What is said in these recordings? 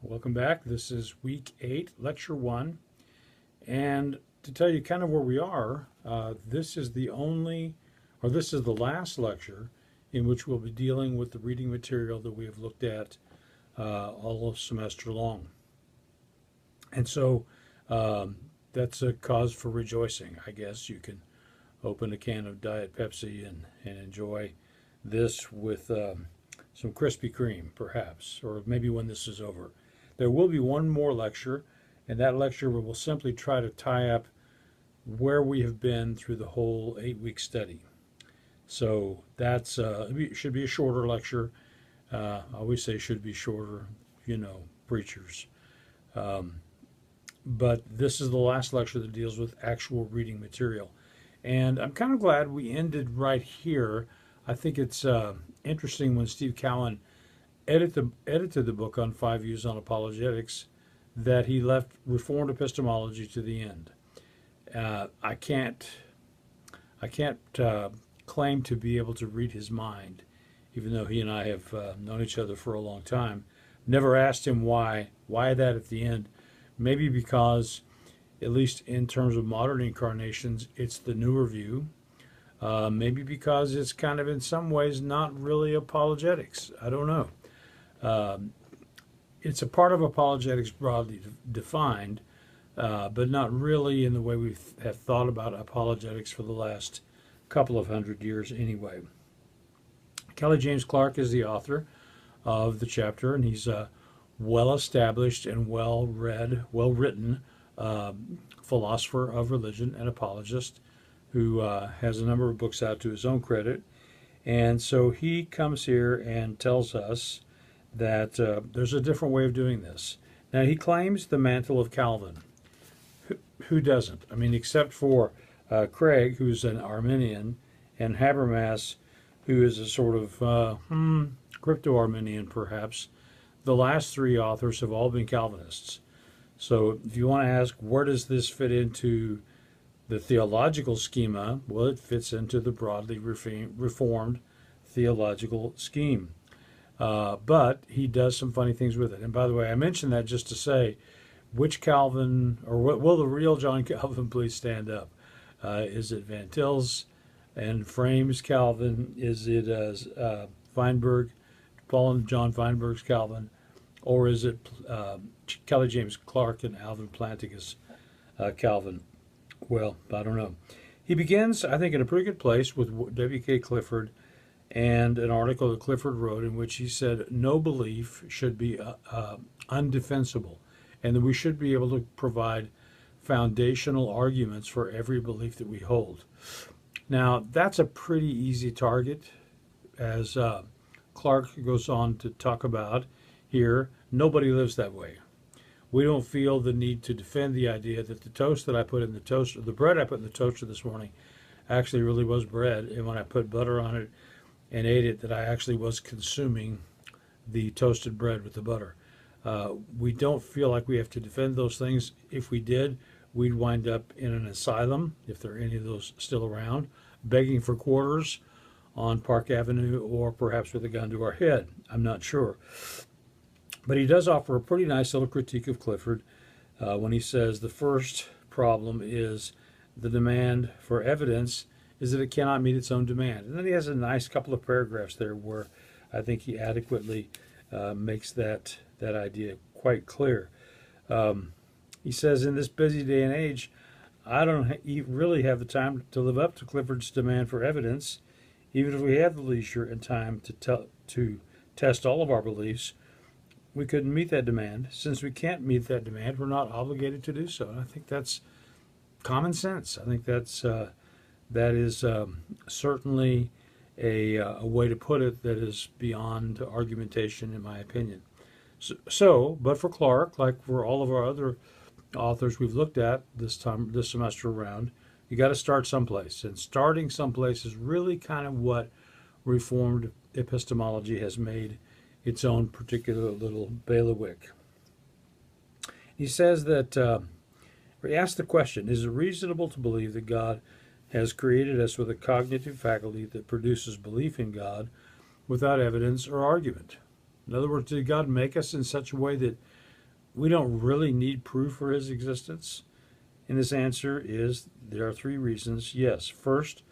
Welcome back. This is week 8, lecture 1. And to tell you kind of where we are, this is the last lecture in which we'll be dealing with the reading material that we have looked at all semester long. And so that's a cause for rejoicing. I guess you can open a can of Diet Pepsi and enjoy this with some Krispy Kreme, perhaps, or maybe when this is over. There will be one more lecture, and that lecture we will simply try to tie up where we have been through the whole 8-week study. So that's should be a shorter lecture. I always say should be shorter, preachers. But this is the last lecture that deals with actual reading material. And I'm kind of glad we ended right here. I think it's interesting when Steve Cowan edited the book on 5 views on apologetics that he left Reformed epistemology to the end. I can't claim to be able to read his mind, even though he and I have known each other for a long time. Never asked him why that at the end. Maybe because, at least in terms of modern incarnations, it's the newer view. Maybe because it's kind of in some ways not really apologetics. I don't know. It's a part of apologetics broadly defined, but not really in the way we have thought about apologetics for the last couple of hundred years anyway. Kelly James Clark is the author of the chapter, and he's a well-established and well-read, well-written philosopher of religion and apologist who has a number of books out to his own credit. And so he comes here and tells us that there's a different way of doing this. Now, he claims the mantle of Calvin. Who doesn't? I mean, except for Craig, who's an Arminian, and Habermas, who is a sort of crypto-Arminian, perhaps. The last 3 authors have all been Calvinists. So if you want to ask, where does this fit into the theological schema? Well, it fits into the broadly reformed theological scheme. But he does some funny things with it. And by the way, I mentioned that just to say, which Calvin, or will the real John Calvin please stand up? Is it Van Til's and Frame's Calvin? Is it Feinberg, Paul and John Feinberg's Calvin? Or is it Kelly James Clark and Alvin Plantinga's Calvin? Well, I don't know. He begins, I think, in a pretty good place with W.K. Clifford and an article that Clifford wrote in which he said no belief should be undefensible, and that we should be able to provide foundational arguments for every belief that we hold. Now, that's a pretty easy target, as Clark goes on to talk about here. Nobody lives that way. We don't feel the need to defend the idea that the toast that I put in the toaster, the bread I put in the toaster this morning, actually really was bread, and when I put butter on it and ate it, that I actually was consuming the toasted bread with the butter. We don't feel like we have to defend those things. If we did, we'd wind up in an asylum, if there are any of those still around, begging for quarters on Park Avenue, or perhaps with a gun to our head. I'm not sure. But he does offer a pretty nice little critique of Clifford when he says the first problem is the demand for evidence is that it cannot meet its own demand. And then he has a nice couple of paragraphs there where I think he adequately makes that idea quite clear. He says, in this busy day and age, I don't really have the time to live up to Clifford's demand for evidence. Even if we had the leisure and time to test all of our beliefs, we couldn't meet that demand. Since we can't meet that demand, we're not obligated to do so. And I think that's common sense. I think that is certainly a way to put it that is beyond argumentation, in my opinion. But for Clark, like for all of our other authors we've looked at this semester around, you got to start someplace. And starting someplace is really kind of what Reformed epistemology has made its own particular little bailiwick. He says that, he asks the question, is it reasonable to believe that God has created us with a cognitive faculty that produces belief in God without evidence or argument? In other words, did God make us in such a way that we don't really need proof for his existence? And his answer is there are three reasons. Yes. First,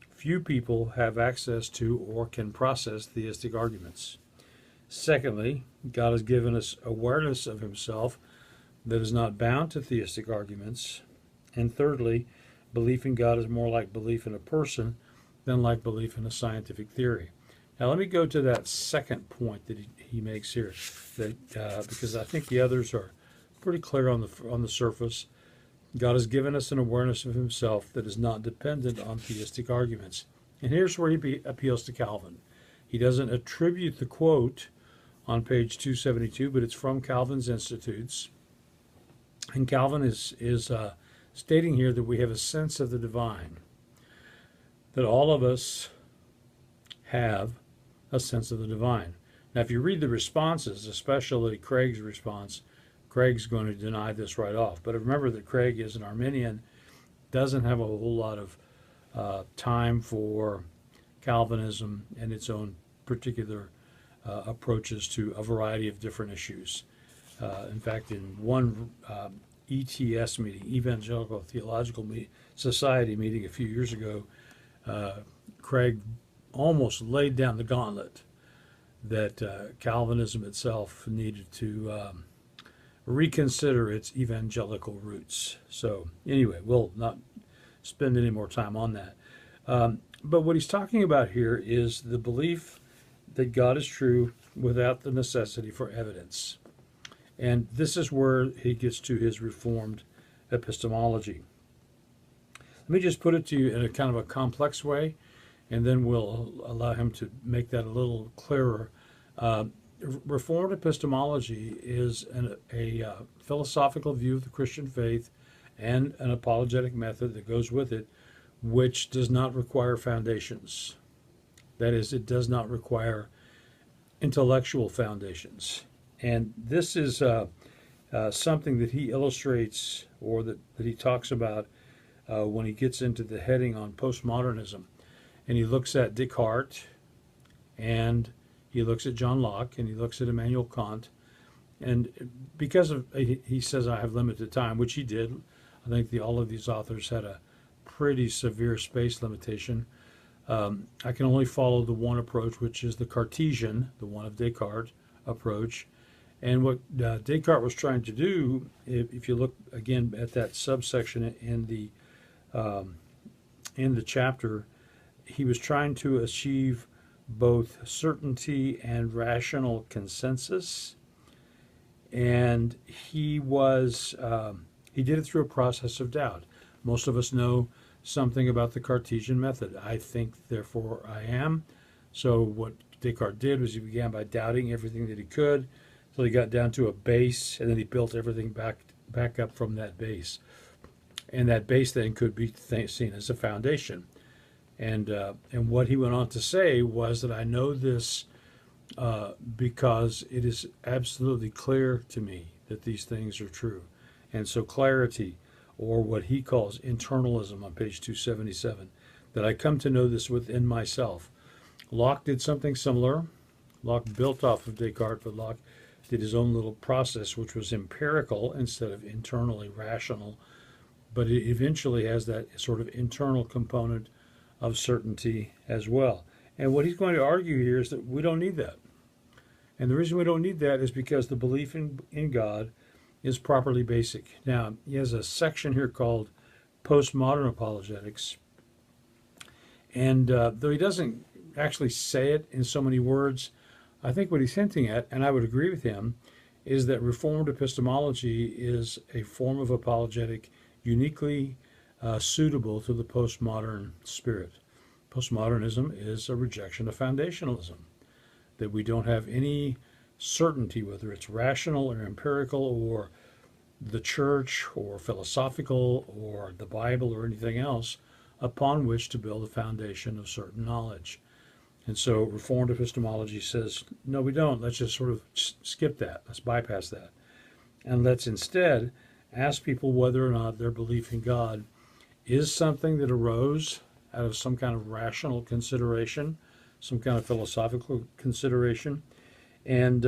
few people have access to or can process theistic arguments. Secondly, God has given us awareness of himself that is not bound to theistic arguments. And thirdly, belief in God is more like belief in a person than like belief in a scientific theory. Now, let me go to that second point that he makes here, that because I think the others are pretty clear on the surface. God has given us an awareness of himself that is not dependent on theistic arguments. And here's where he appeals to Calvin. He doesn't attribute the quote on page 272, but it's from Calvin's Institutes. And Calvin is stating here that we have a sense of the divine, that all of us have a sense of the divine. Now, if you read the responses, especially Craig's response, Craig's going to deny this right off. But remember that Craig is an Arminian, doesn't have a whole lot of time for Calvinism and its own particular approaches to a variety of different issues. In fact, in one ETS meeting, Evangelical Theological Society meeting a few years ago, Craig almost laid down the gauntlet that Calvinism itself needed to reconsider its evangelical roots. So anyway, we'll not spend any more time on that. But what he's talking about here is the belief that God is true without the necessity for evidence. And this is where he gets to his Reformed epistemology. Let me just put it to you in a kind of a complex way, and then we'll allow him to make that a little clearer. Reformed epistemology is a philosophical view of the Christian faith and an apologetic method that goes with it, which does not require foundations. That is, it does not require intellectual foundations. And this is something that he illustrates, or that he talks about when he gets into the heading on postmodernism. And he looks at Descartes, and he looks at John Locke, and he looks at Immanuel Kant. And because of, he says, I have limited time, which he did. I think all of these authors had a pretty severe space limitation. I can only follow the one approach, which is the Cartesian, the one of Descartes approach. And what Descartes was trying to do, if you look again at that subsection in the chapter, he was trying to achieve both certainty and rational consensus. And he did it through a process of doubt. Most of us know something about the Cartesian method. I think, therefore I am. So what Descartes did was he began by doubting everything that he could, till he got down to a base, and then he built everything back up from that base. And that base then could be seen as a foundation. And what he went on to say was that I know this because it is absolutely clear to me that these things are true. And so clarity, or what he calls internalism on page 277, that I come to know this within myself. Locke did something similar. Locke built off of Descartes, but Locke did his own little process, which was empirical instead of internally rational, but it eventually has that sort of internal component of certainty as well. And what he's going to argue here is that we don't need that. And the reason we don't need that is because the belief in God is properly basic. Now, he has a section here called Postmodern Apologetics. And though he doesn't actually say it in so many words, I think what he's hinting at, and I would agree with him, is that Reformed epistemology is a form of apologetic uniquely suitable to the postmodern spirit. Postmodernism is a rejection of foundationalism, that we don't have any certainty, whether it's rational or empirical or the church or philosophical or the Bible or anything else, upon which to build a foundation of certain knowledge. And so Reformed epistemology says, no, we don't. Let's just sort of skip that. Let's bypass that. And let's instead ask people whether or not their belief in God is something that arose out of some kind of rational consideration, some kind of philosophical consideration. And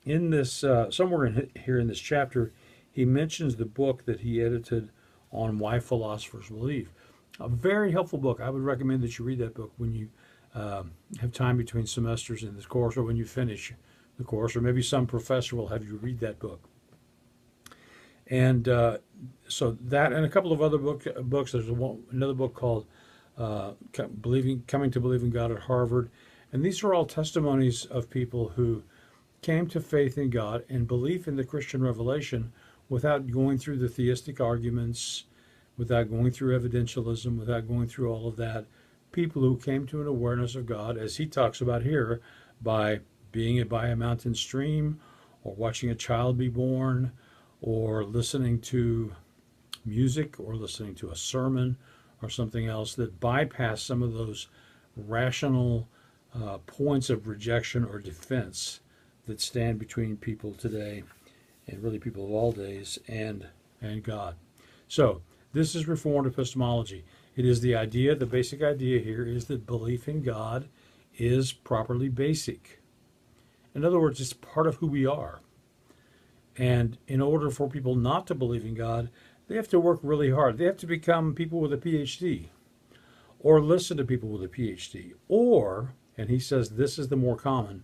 in this, somewhere here in this chapter, he mentions the book that he edited on why philosophers believe. A very helpful book. I would recommend that you read that book when you have time between semesters in this course, or when you finish the course, or maybe some professor will have you read that book. And so that, and a couple of other books. There's another book called Coming to Believe in God at Harvard. And these are all testimonies of people who came to faith in God and belief in the Christian revelation without going through the theistic arguments, without going through evidentialism, without going through all of that. People who came to an awareness of God, as he talks about here, by being by a mountain stream, or watching a child be born, or listening to music, or listening to a sermon, or something else that bypass some of those rational points of rejection or defense that stand between people today, and really people of all days, and God. So this is Reformed epistemology. It is the idea, the basic idea here is that belief in God is properly basic. In other words, it's part of who we are. And in order for people not to believe in God, they have to work really hard. They have to become people with a PhD, or listen to people with a PhD, or, and he says this is the more common,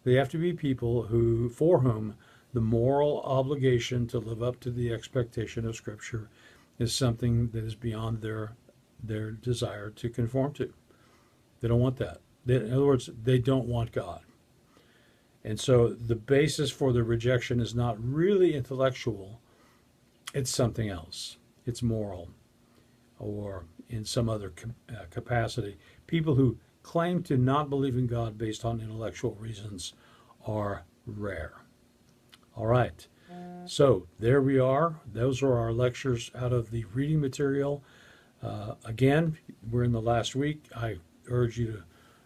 they have to be people who, for whom the moral obligation to live up to the expectation of Scripture is something that is beyond their desire to conform to. They don't want that. In other words, they don't want God. And so the basis for the rejection is not really intellectual, it's something else. It's moral, or in some other capacity. People who claim to not believe in God based on intellectual reasons are rare. All right. So there we are. Those are our lectures out of the reading material. Again, we're in the last week. I urge you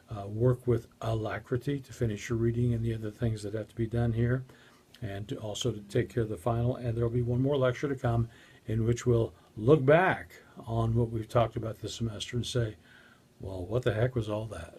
to work with alacrity to finish your reading and the other things that have to be done here, and to also to take care of the final. And there will be one more lecture to come in which we'll look back on what we've talked about this semester and say, well, what the heck was all that?